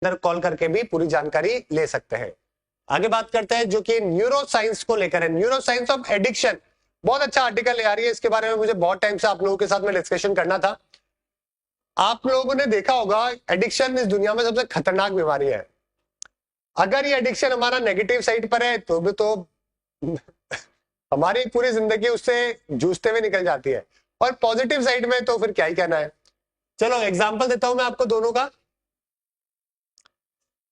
अंदर कॉल करके भी पूरी जानकारी ले सकते हैं। आगे बात करते हैं जो कि न्यूरो साइंस को लेकर है, न्यूरो साइंस ऑफ एडिक्शन। बहुत अच्छा आर्टिकल आ रही है, इसके बारे में मुझे बहुत टाइम से आप लोगों के साथ में डिस्कशन करना था। आप लोगों ने देखा होगा एडिक्शन इस दुनिया में सबसे खतरनाक बीमारी है। अगर ये एडिक्शन हमारा नेगेटिव साइड पर है तो भी तो हमारी पूरी जिंदगी उससे जूझते हुए निकल जाती है, और पॉजिटिव साइड में तो फिर क्या ही कहना है। चलो एग्जांपल देता हूं मैं आपको दोनों का,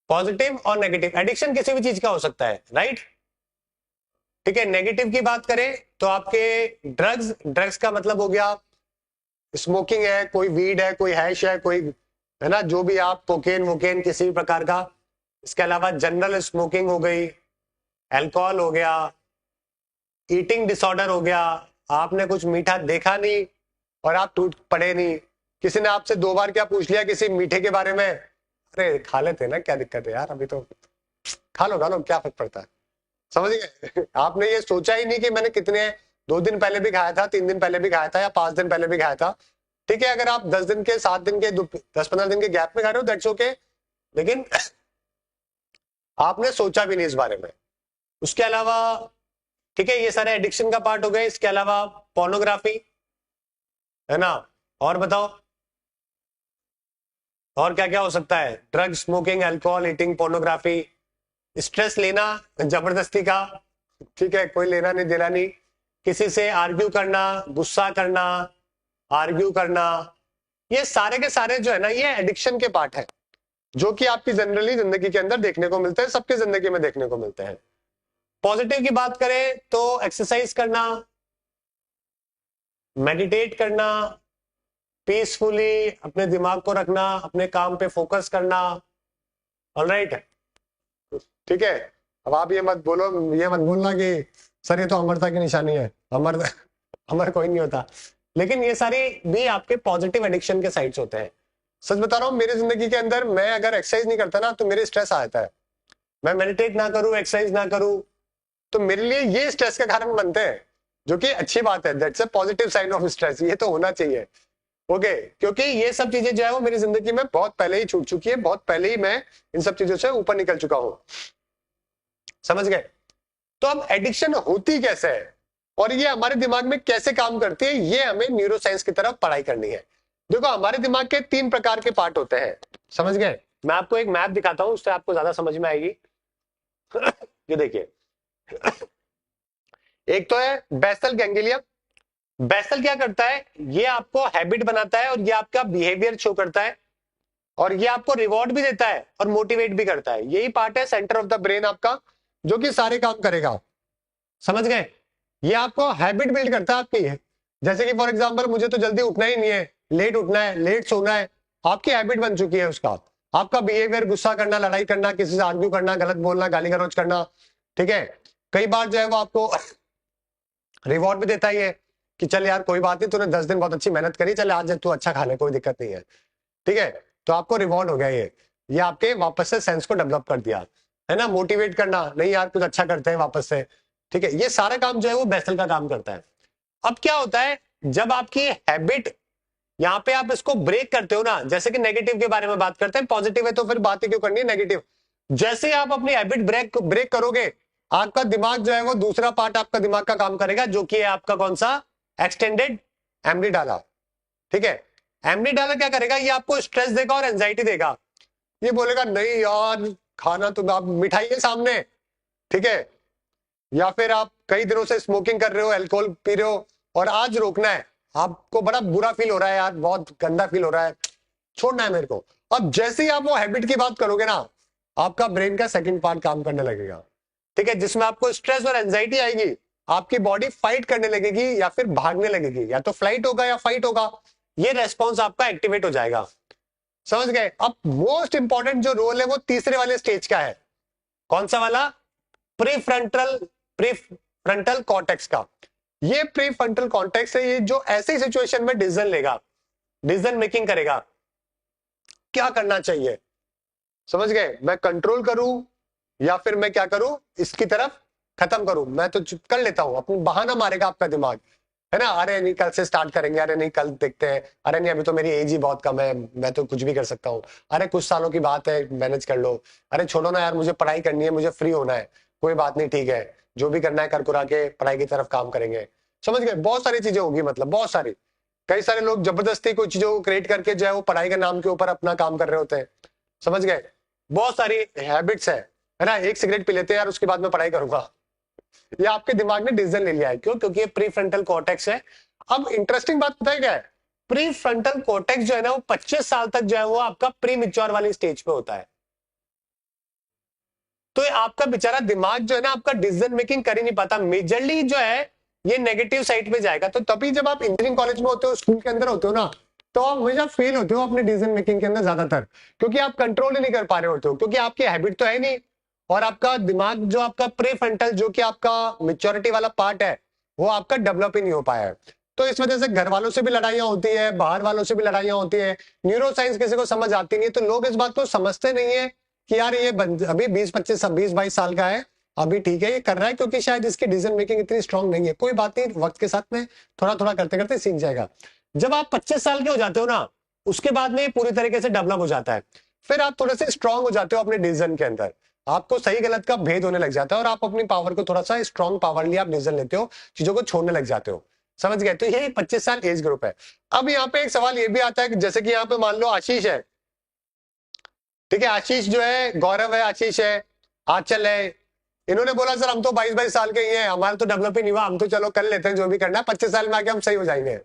पॉजिटिव और नेगेटिव। एडिक्शन किसी भी चीज का हो सकता है, राइट? ठीक है, नेगेटिव की बात करें तो आपके ड्रग्स, ड्रग्स का मतलब हो गया स्मोकिंग है, कोई वीड है, कोई हैश है, कोई है ना, जो भी आप कोकेन वोकेन किसी भी प्रकार का। इसके अलावा जनरल स्मोकिंग हो गई, अल्कोहल हो गया, ईटिंग डिसऑर्डर हो गया, आपने कुछ मीठा देखा नहीं और आप टूट पड़े नहीं, किसी ने आपसे 2 बार क्या पूछ लिया किसी मीठे के बारे में, अरे खा लेते ना, क्या दिक्कत है यार, अभी तो खा लो क्या फर्क पड़ता है। समझ गए? आपने ये सोचा ही नहीं कि मैंने कितने 2 दिन पहले भी खाया था, 3 दिन पहले भी खाया था, या 5 दिन पहले भी खाया था। ठीक है, अगर आप 10 दिन के, 7 दिन के, 10-15 दिन के गैप में खा रहे हो, दैट्स ओके, लेकिन आपने सोचा भी नहीं इस बारे में। उसके अलावा ठीक है, ये सारे एडिक्शन का पार्ट हो गए। इसके अलावा पोर्नोग्राफी, है ना, और बताओ और क्या क्या हो सकता है? Drug, smoking, alcohol, eating, pornography, stress लेना जबरदस्ती का, ठीक है, कोई लेना नहीं देना नहीं, किसी से आर्ग्यू करना, गुस्सा करना, आर्ग्यू करना, ये सारे के सारे जो है ना, ये एडिक्शन के पार्ट है, जो कि आपकी जनरली जिंदगी के अंदर देखने को मिलते हैं, सबकी जिंदगी में देखने को मिलते हैं। पॉजिटिव की बात करें तो एक्सरसाइज करना, मेडिटेट करना, पीसफुली अपने दिमाग को रखना, अपने काम पे फोकस करना। ऑलराइट, ठीक है। अब आप ये मत बोलना कि सर ये तो अमरता की निशानी है, अमर अमर कोई नहीं होता। लेकिन ये सारी भी आपके पॉजिटिव एडिक्शन के साइड्स होते हैं। सच बता रहा हूँ, मेरी जिंदगी के अंदर मैं अगर एक्सरसाइज नहीं करता ना तो मेरे स्ट्रेस आ जाता है। मैं मेडिटेट ना करूं, एक्सरसाइज ना करूं, तो मेरे लिए ये स्ट्रेस का कारण बनते हैं, जो कि अच्छी बात है। That's a positive side of stress, ये तो होना चाहिए। ओके, क्योंकि ये सब चीजें जो है वो मेरी जिंदगी में बहुत पहले ही छूट चुकी है, बहुत पहले ही मैं इन सब चीजों से ऊपर निकल चुका हूं। समझ गए? तो अब एडिक्शन होती कैसे है और ये हमारे दिमाग में कैसे काम करती है, ये हमें न्यूरोसाइंस की तरफ पढ़ाई करनी है। देखो, हमारे दिमाग के 3 प्रकार के पार्ट होते हैं, समझ गए? मैं आपको एक मैप दिखाता हूं, उससे आपको ज्यादा समझ में आएगी। ये देखिए, एक तो है बेसल गैंग्लियम। बेसल क्या करता है? ये आपको हैबिट बनाता है और ये आपका बिहेवियर शो करता है, और ये आपको रिवॉर्ड भी देता है और मोटिवेट भी करता है। यही पार्ट है सेंटर ऑफ द ब्रेन आपका, जो कि सारे काम करेगा। समझ गए? ये आपको हैबिट बिल्ड करता है आपकी। जैसे कि फॉर एग्जांपल, मुझे तो जल्दी उठना ही नहीं है, लेट उठना है, लेट सोना है, आपकी हैबिट बन चुकी है उसका। आपका बिहेवियर गुस्सा करना, लड़ाई करना, किसी से आर्ग्यू करना, गलत बोलना, गाली गलौज करना, ठीक है। कई बार जो है वो आपको रिवॉर्ड भी देता ही है कि चल यार कोई बात नहीं, तूने 10 दिन बहुत अच्छी मेहनत करी, चल आज तू अच्छा खा ले, कोई दिक्कत नहीं है, ठीक है। तो आपको रिवॉर्ड हो गया ये आपके वापस से सेंस को डेवलप कर दिया, है ना। मोटिवेट करना, नहीं यार कुछ अच्छा करते हैं वापस से, ठीक है। ये सारा काम जो है वो बेसल का काम करता है। अब क्या होता है, जब आपकी हैबिट यहाँ पे आप इसको ब्रेक करते हो ना, जैसे कि नेगेटिव के बारे में बात करते हैं, पॉजिटिव है तो फिर बात ही क्यों करनी है नेगेटिव। जैसे आप अपनी हैबिट ब्रेक करोगे, आपका दिमाग जो है वो दूसरा पार्ट आपका दिमाग का काम करेगा, जो कि है आपका कौन सा? एक्सटेंडेड एम्बीडाला, ठीक है। एम्बीडाला क्या करेगा? ये आपको स्ट्रेस देगा और एंजाइटी देगा। ये बोलेगा नहीं यार, खाना तो आप मिठाई है सामने, ठीक है, या फिर आप कई दिनों से स्मोकिंग कर रहे हो, अल्कोहल पी रहे हो, और आज रोकना है, आपको बड़ा बुरा फील हो रहा है यार, बहुत गंदा फील हो रहा है, छोड़ना है मेरे को। अब जैसे ही आप वो हैबिट की बात करोगे ना, आपका ब्रेन का सेकंड पार्ट काम करने लगेगा, ठीक है, जिसमें आपको स्ट्रेस और एंजाइटी आएगी। आपकी बॉडी फाइट करने लगेगी या फिर भागने लगेगी, या तो फ्लाइट होगा या फाइट होगा। ये रेस्पॉन्स आपका एक्टिवेट हो जाएगा। समझ गए? अब मोस्ट इंपॉर्टेंट जो रोल है वो तीसरे वाले स्टेज का है। कौन सा वाला? प्रीफ्रंटल कॉर्टेक्स का। ये प्रीफ्रंटल कॉर्टेक्स है, ये जो ऐसी सिचुएशन में डिसीजन लेगा, डिसीजन मेकिंग करेगा, क्या करना चाहिए। समझ गए? मैं कंट्रोल करूं या फिर मैं क्या करूं, इसकी तरफ खत्म करूं। मैं तो चुप कर लेता हूं, अपनी बहाना मारेगा आपका दिमाग। है ना, अरे नहीं कल से स्टार्ट करेंगे, अरे नहीं कल देखते हैं, अरे नहीं अभी तो मेरी एज ही बहुत कम है, मैं तो कुछ भी कर सकता हूँ, अरे कुछ सालों की बात है मैनेज कर लो, अरे छोड़ो ना यार मुझे पढ़ाई करनी है, मुझे फ्री होना है, कोई बात नहीं ठीक है, जो भी करना है कर कुरा के पढ़ाई की तरफ काम करेंगे। समझ गए, बहुत सारी चीजें होगी, मतलब बहुत सारी, कई सारे लोग जबरदस्ती कोई चीजों को क्रिएट करके जो है वो पढ़ाई के नाम के ऊपर अपना काम कर रहे होते हैं। समझ गए, बहुत सारी हैबिट्स है ना, एक सिगरेट पी लेते हैं यार उसके बाद मैं पढ़ाई करूंगा, ये आपके दिमाग ने डिसीजन ले लिया है, क्यों, क्योंकि ये प्री फ्रंटल कॉर्टेक्स है। अब इंटरेस्टिंग बात पता है क्या है, प्री फ्रंटल कॉर्टेक्स जो है ना वो 25 साल तक जो है वो आपका प्री मिच्योर वाली स्टेज पे होता है। तो ये आपका बेचारा दिमाग जो है ना आपका डिसीजन मेकिंग कर ही नहीं पाता, मेजरली जो है ये नेगेटिव साइड पे जाएगा। तो तभी जब आप इंजीनियरिंग कॉलेज में होते हो, स्कूल के अंदर होते हो ना, तो आप हमेशा फेल होते हो अपने डिसीजन मेकिंग के अंदर ज्यादातर, क्योंकि आप कंट्रोल ही नहीं कर पा रहे होते हो, क्योंकि आपकी हैबिट तो है नहीं, और आपका दिमाग जो आपका प्री फ्रंटल जो कि आपका मेच्योरिटी वाला पार्ट है वो आपका डेवलप ही नहीं हो पाया है। तो इस वजह से घर वालों से भी लड़ाइयां होती है, बाहर वालों से भी लड़ाइयां होती है, न्यूरो साइंस किसी को समझ आती नहीं है, तो लोग इस बात को समझते नहीं है कि यार ये अभी 20-22 साल का है, अभी ठीक है ये कर रहा है क्योंकि शायद इसकी डिसीजन मेकिंग इतनी स्ट्रांग नहीं है, कोई बात नहीं, वक्त के साथ में थोड़ा थोड़ा करते करते सीख जाएगा। जब आप 25 साल के हो जाते हो ना, उसके बाद में पूरी तरीके से डेवलप हो जाता है, फिर आप थोड़े से स्ट्रांग हो जाते हो अपने डिसीजन के अंदर, आपको सही गलत का भेद होने लग जाता है, और आप अपनी पावर को थोड़ा सा स्ट्रांग पावर लिए आप डिसीजन लेते हो, चीजों को छोड़ने लग जाते हो। समझ गए, तो ये 25 साल एज ग्रुप है। अब यहाँ पे एक सवाल ये भी आता है कि जैसे कि यहाँ पे मान लो आशीष है, ठीक है, आशीष जो है, गौरव है, आशीष है, आंचल है, इन्होंने बोला सर हम तो 22-22 साल के ही हैं, हमारा तो डेवलप ही नहीं हुआ, हम तो चलो कर लेते हैं जो भी करना है, 25 साल में आके हम सही हो जाएंगे।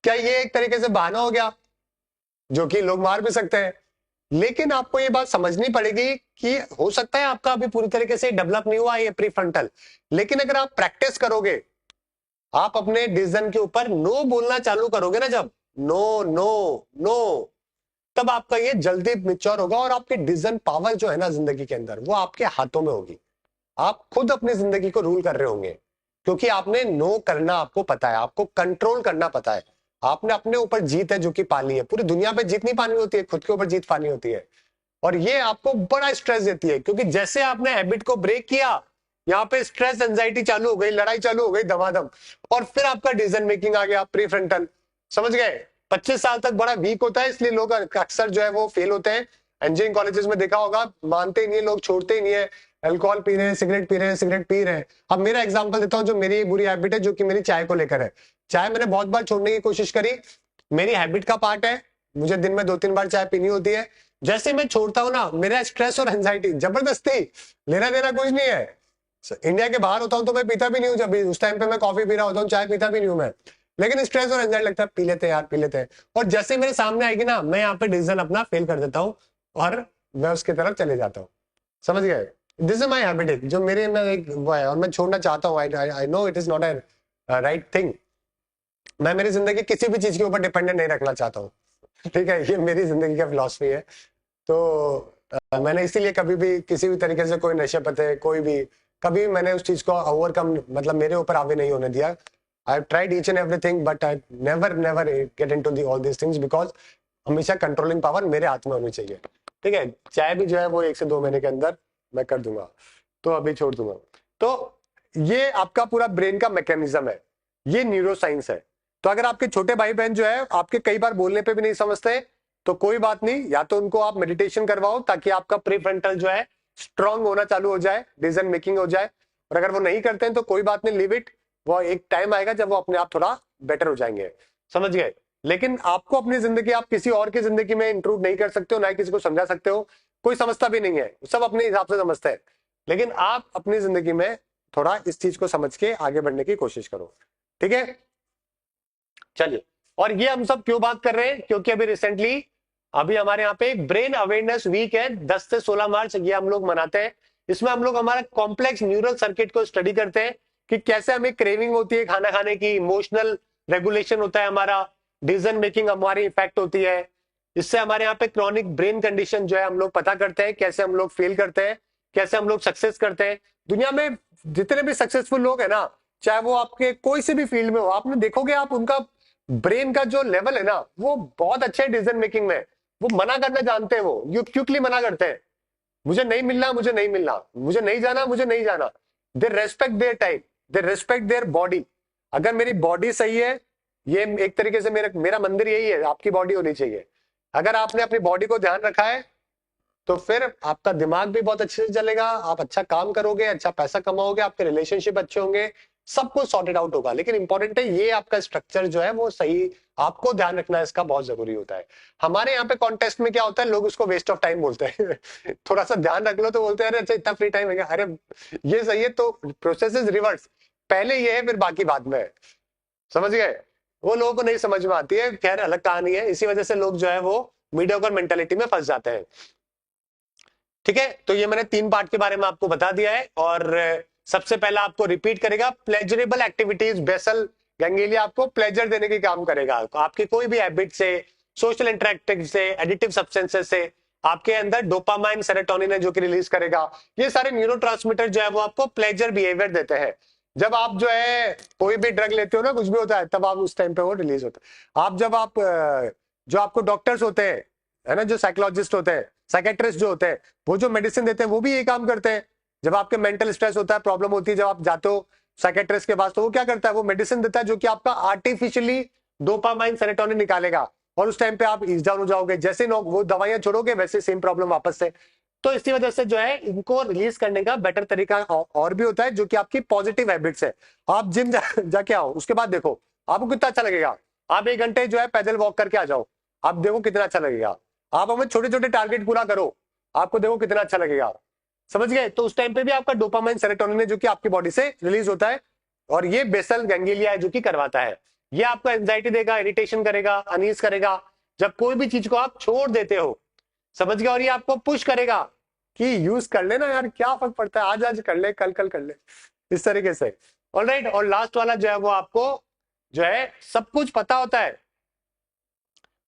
क्या ये एक तरीके से बहाना हो गया, जो कि लोग मार भी सकते हैं? लेकिन आपको ये बात समझनी पड़ेगी कि हो सकता है आपका अभी पूरी तरीके से डेवलप नहीं हुआ ये प्री फ्रंटल, लेकिन अगर आप प्रैक्टिस करोगे, आप अपने डिसीजन के ऊपर नो बोलना चालू करोगे ना, जब नो नो नो, तब आपका ये जल्दी मिच्योर होगा, और आपके डिसीजन पावर जो है ना जिंदगी के अंदर वो आपके हाथों में होगी, आप खुद अपनी जिंदगी को रूल कर रहे होंगे, क्योंकि आपने नो करना आपको पता है, आपको कंट्रोल करना पता है, आपने अपने ऊपर जीत है जो कि पानी है, पूरी दुनिया पे जीत नहीं पानी होती है, खुद के ऊपर जीत पानी होती है। और ये आपको बड़ा स्ट्रेस देती है, क्योंकि जैसे आपने हैबिट को ब्रेक किया, यहाँ पे स्ट्रेस एंजाइटी चालू हो गई, लड़ाई चालू हो गई धमाधम, और फिर आपका डिसीजन मेकिंग आ गया प्री फ्रंटल। समझ गए, 25 साल तक बड़ा वीक होता है, इसलिए लोग अक्सर जो है वो फेल होते हैं। इंजीनियरिंग कॉलेजेस में देखा होगा, मानते ही नहीं है लोग, छोड़ते ही नहीं है, अल्कोहल पी रहे हैं, सिगरेट पी रहे हैं, सिगरेट पी रहे हैं। अब मेरा एग्जांपल देता हूं, जो मेरी बुरी हैबिट है, जो कि मेरी चाय को लेकर है। चाय मैंने बहुत बार छोड़ने की कोशिश करी, मेरी हैबिट का पार्ट है, मुझे दिन में 2-3 बार चाय पीनी होती है। जैसे मैं छोड़ता हूं ना, मेरा स्ट्रेस और एंजाइटी जबरदस्ती, लेना देना कुछ नहीं है। इंडिया के बाहर होता हूं तो मैं पीता भी नहीं हूं, जब भी उस टाइम पे मैं कॉफी पी रहा होता हूँ, चाय पीता भी नहीं हूं मैं, लेकिन स्ट्रेस और एंजाइटी लगता है, पी लेते हैं यार, पी लेते हैं, और जैसे मेरे सामने आएगी ना, मैं यहाँ पे डिसीजन अपना फेल कर देता हूँ, और मैं उसकी तरफ चले जाता हूँ। समझ गए, दिस इज माई हैबिट, जो मेरे में एक वो है, और मैं छोड़ना चाहता हूँ। I know it is not a right thing, मैं मेरी जिंदगी किसी भी चीज के ऊपर डिपेंडेंट नहीं रखना चाहता हूँ, ठीक है, ये मेरी जिंदगी का फिलॉसफी है। तो मैंने इसीलिए कभी भी किसी भी तरीके से कोई नशे पते कोई भी, कभी मैंने उस चीज को ओवरकम, मतलब मेरे ऊपर हावी नहीं होने दिया। I tried each and everything, but I never never get into the all these things, because हमेशा कंट्रोलिंग पावर मेरे हाथ में होनी चाहिए। ठीक है, चाय भी जो है वो 1 से 2 महीने के अंदर मैं कर दूंगा, तो अभी छोड़ दूंगा। तो ये आपका पूरा ब्रेन का मैकेनिज्म है, ये न्यूरो साइंस है। तो अगर आपके छोटे भाई बहन जो है आपके कई बार बोलने पे भी नहीं समझते, तो कोई बात नहीं, या तो उनको आप मेडिटेशन करवाओ ताकि आपका प्री फ्रंटल जो है स्ट्रांग होना चालू हो जाए, डिसीजन मेकिंग हो जाए, और अगर वो नहीं करते हैं तो कोई बात नहीं, लिव इट, वो एक टाइम आएगा जब वो अपने आप थोड़ा बेटर हो जाएंगे। समझ गए, लेकिन आपको अपनी जिंदगी आप किसी और की जिंदगी में इंक्लूड नहीं कर सकते हो, ना ही किसी को समझा सकते हो, कोई समझता भी नहीं है, सब अपने हिसाब से समझते हैं, लेकिन आप अपनी जिंदगी में थोड़ा इस चीज को समझ के आगे बढ़ने की कोशिश करो। ठीक है, चलिए, और ये हम सब क्यों बात कर रहे हैं, क्योंकि अभी रिसेंटली अभी हमारे यहाँ पे एक ब्रेन अवेयरनेस वीक है, 10 से 16 मार्च ये हम लोग मनाते हैं। इसमें हम लोग हमारा कॉम्प्लेक्स न्यूरल सर्किट को स्टडी करते हैं कि कैसे हमें क्रेविंग होती है खाना खाने की, इमोशनल रेगुलेशन होता है हमारा, डिसीजन मेकिंग हमारी इफेक्ट होती है, इससे हमारे यहाँ पे क्रॉनिक ब्रेन कंडीशन जो है हम लोग पता करते हैं, कैसे हम लोग फेल करते हैं, कैसे हम लोग सक्सेस करते हैं। दुनिया में जितने भी सक्सेसफुल लोग है ना, चाहे वो आपके कोई से भी फील्ड में हो, आपने देखोगे आप उनका ब्रेन का जो लेवल है ना वो बहुत अच्छा है डिसीजन मेकिंग में, वो मना करना जानते हैं, वो यू क्विकली मना करते हैं, मुझे नहीं मिलना, मुझे नहीं मिलना, मुझे नहीं जाना, मुझे नहीं जाना। They respect their time, they respect their body. अगर मेरी बॉडी सही है, ये एक तरीके से मेरा मंदिर यही है, आपकी बॉडी होनी चाहिए। अगर आपने अपनी बॉडी को ध्यान रखा है तो फिर आपका दिमाग भी बहुत अच्छे से चलेगा, आप अच्छा काम करोगे, अच्छा पैसा कमाओगे, आपके रिलेशनशिप अच्छे होंगे, सब कुछ सॉर्टेड आउट होगा। लेकिन इंपॉर्टेंट है ये आपका स्ट्रक्चर जो है वो सही, आपको ध्यान रखना है, इसका बहुत जरूरी होता है। हमारे यहाँ पे कॉन्टेस्ट में क्या होता है, लोग उसको वेस्ट ऑफ टाइम बोलते हैं थोड़ा सा ध्यान रख लो तो बोलते हैं अरे अच्छा इतना फ्री टाइम है क्या, अरे ये सही है। तो प्रोसेस इज रिवर्स, पहले ये है फिर बाकी बाद में है, समझ गए? वो लोगों को नहीं समझ में आती है, खैर अलग कहानी है। इसी वजह से लोग जो है वो मीडियोकर मेंटालिटी में फंस जाते हैं। ठीक है, तो ये मैंने 3 पार्ट के बारे में आपको बता दिया है। और सबसे पहला आपको रिपीट करेगा, प्लेजरेबल एक्टिविटीज, बेसल गैंग्लिया आपको प्लेजर देने की काम करेगा। आपकी कोई भी हैबिट से, सोशल इंटरेक्टिव से, एडिटिव सब्सटेंसेस से आपके अंदर डोपामाइन, सेरोटोनिन है जो कि रिलीज करेगा। ये सारे न्यूरोट्रांसमीटर जो है वो आपको प्लेजर बिहेवियर देते हैं। जब आप जो है कोई भी ड्रग लेते हो ना, कुछ भी होता है, तब आप उस टाइम पे वो रिलीज होता है। आप जब आप जो आपको डॉक्टर्स होते हैं, है ना, जो साइकोलॉजिस्ट होते हैं, साइकेट्रिस्ट जो होते हैं, वो जो मेडिसिन देते हैं वो भी ये काम करते हैं। जब आपके मेंटल स्ट्रेस होता है, प्रॉब्लम होती है, जब आप जाते हो साइकेट्रिस्ट के पास, तो वो क्या करता है, वो मेडिसिन देता है जो कि आपका आर्टिफिशियली डोपामाइन, सेरोटोनिन निकालेगा, और उस टाइम पे आप ईज डाउन हो जाओगे। जैसे वो दवाइयां छोड़ोगे वैसे सेम प्रॉब्लम वापस से। तो इसी वजह से जो है इनको रिलीज करने का बेटर तरीका और भी होता है, जो कि आपकी पॉजिटिव हैबिट्स है। आप जिम जाके आओ, उसके बाद देखो आपको कितना अच्छा लगेगा। आप 1 घंटे जो है पैदल वॉक करके आ जाओ, आप देखो कितना अच्छा लगेगा। आप हमें छोटे छोटे टारगेट पूरा करो, आपको देखो कितना अच्छा लगेगा। समझ गए? तो उस टाइम पे भी आपका डोपामाइन, सेरोटोनिन है जो कि आपकी बॉडी से रिलीज होता है, और ये बेसल गैंग्लिया है जो कि करवाता है। ये आपको एंजाइटी देगा, इरिटेशन करेगा, अनीज करेगा जब कोई भी चीज को आप छोड़ देते हो। समझ गए? और ये आपको पुश करेगा कि यूज कर लेना यार, क्या फर्क पड़ता है, आज आज कर ले, कल कल कर ले, इस तरीके से। ऑलराइट, और लास्ट वाला जो है वो आपको जो है सब कुछ पता होता है,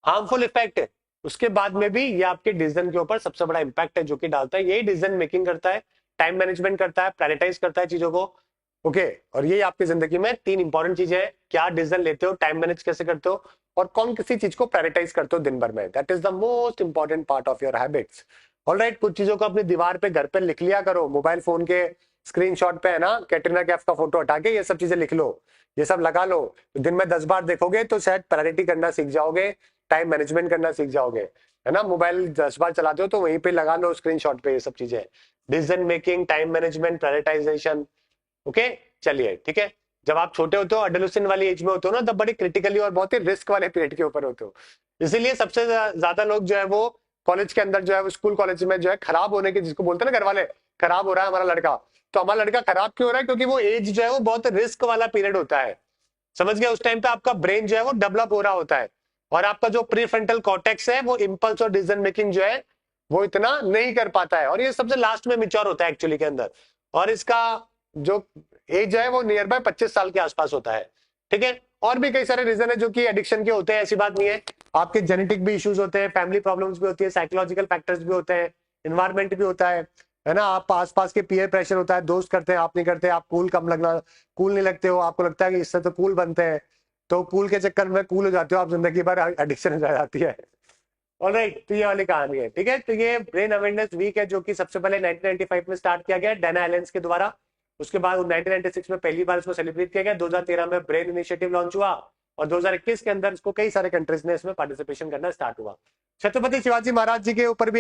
हार्मफुल इफेक्ट, उसके बाद में भी ये आपके डिसीजन के ऊपर सबसे बड़ा इंपैक्ट है जो कि डालता है। यही डिसीजन मेकिंग करता है, टाइम मैनेजमेंट करता है, प्रायोरिटाइज करता है चीजों को। ओके, और ये आपकी जिंदगी में 3 इंपॉर्टेंट चीजें हैं, क्या डिसीजन लेते हो, टाइम मैनेज कैसे करते हो, और कौन किसी चीज को प्रायोरिटाइज करते हो दिन भर में। That is the most important part of your habits. Alright, कुछ चीजों को अपनी दीवार पे घर पे लिख लिया करो, मोबाइल फोन के स्क्रीनशॉट पे, है ना, कैटरीना कैफ का फोटो हटा के ये सब चीजें लिख लो, ये सब लगा लो। दिन में 10 बार देखोगे तो शायद प्रायोरिटी करना सीख जाओगे, टाइम मैनेजमेंट करना सीख जाओगे, है ना। मोबाइल 10 बार चलाते हो तो वहीं पे लगा लो स्क्रीनशॉट पे ये सब चीजें, decision making, time management, prioritisation. Okay, चलिए ठीक है। जब आप छोटे होते हो, एडोलेसेंट वाली एज में होते हो ना, तब बड़ी क्रिटिकली और बहुत ही रिस्क वाले पीरियड के ऊपर होते हो। इसीलिए सबसे ज्यादा लोग जो है वो कॉलेज के अंदर जो है वो स्कूल कॉलेज में जो है खराब होने की, जिसको बोलते हैं ना घर वाले, खराब हो रहा है हमारा लड़का, तो हमारा लड़का खराब क्यों हो रहा है, क्योंकि वो एज जो है वो बहुत रिस्क वाला पीरियड होता है। समझ गए? उस टाइम पे आपका ब्रेन जो है वो डेवलप हो रहा होता है, और आपका जो प्रीफ्रंटल कॉर्टेक्स है वो इम्पल्स और डिसीजन मेकिंग जो है वो इतना नहीं कर पाता है, और ये सबसे लास्ट में मिच्योर होता है एक्चुअली के अंदर। और इसका जो एज है वो नियर बाय 25 साल के आसपास होता है। ठीक है, और भी कई सारे रीजन है जो कि एडिक्शन के होते हैं, ऐसी बात नहीं है। आपके जेनेटिक भी इश्यूज होते हैं, फैमिली प्रॉब्लम्स भी होती है, साइकोलॉजिकल फैक्टर्स भी होते हैं, इन्वायरमेंट भी होता है ना। आप आसपास के पीयर प्रेशर होता है, दोस्त करते हैं आप नहीं करते, आप कूल कम लगना, कूल नहीं लगते हो, आपको लगता है कि इससे तो कूल बनते हैं, तो कूल के चक्कर में कूल हो जाते हो आप, जिंदगी भर एडिक्शन हो जाती है। ऑलराइट, तो ये वाली कहानी है। ठीक है, तो ये ब्रेन अवेयरनेस वीक है जो कि सबसे पहले 1995 में स्टार्ट किया गया डैना एलेंस के द्वारा। उसके बाद 1996 में पहली बार इसको सेलिब्रेट किया गया, 2013 में ब्रेन इनिशिएटिव लॉन्च हुआ, और 2021 के अंदर इसको कई सारे कंट्रीज ने इसमें पार्टिसिपेशन करना स्टार्ट हुआ। छत्रपति शिवाजी महाराज जी के ऊपर भी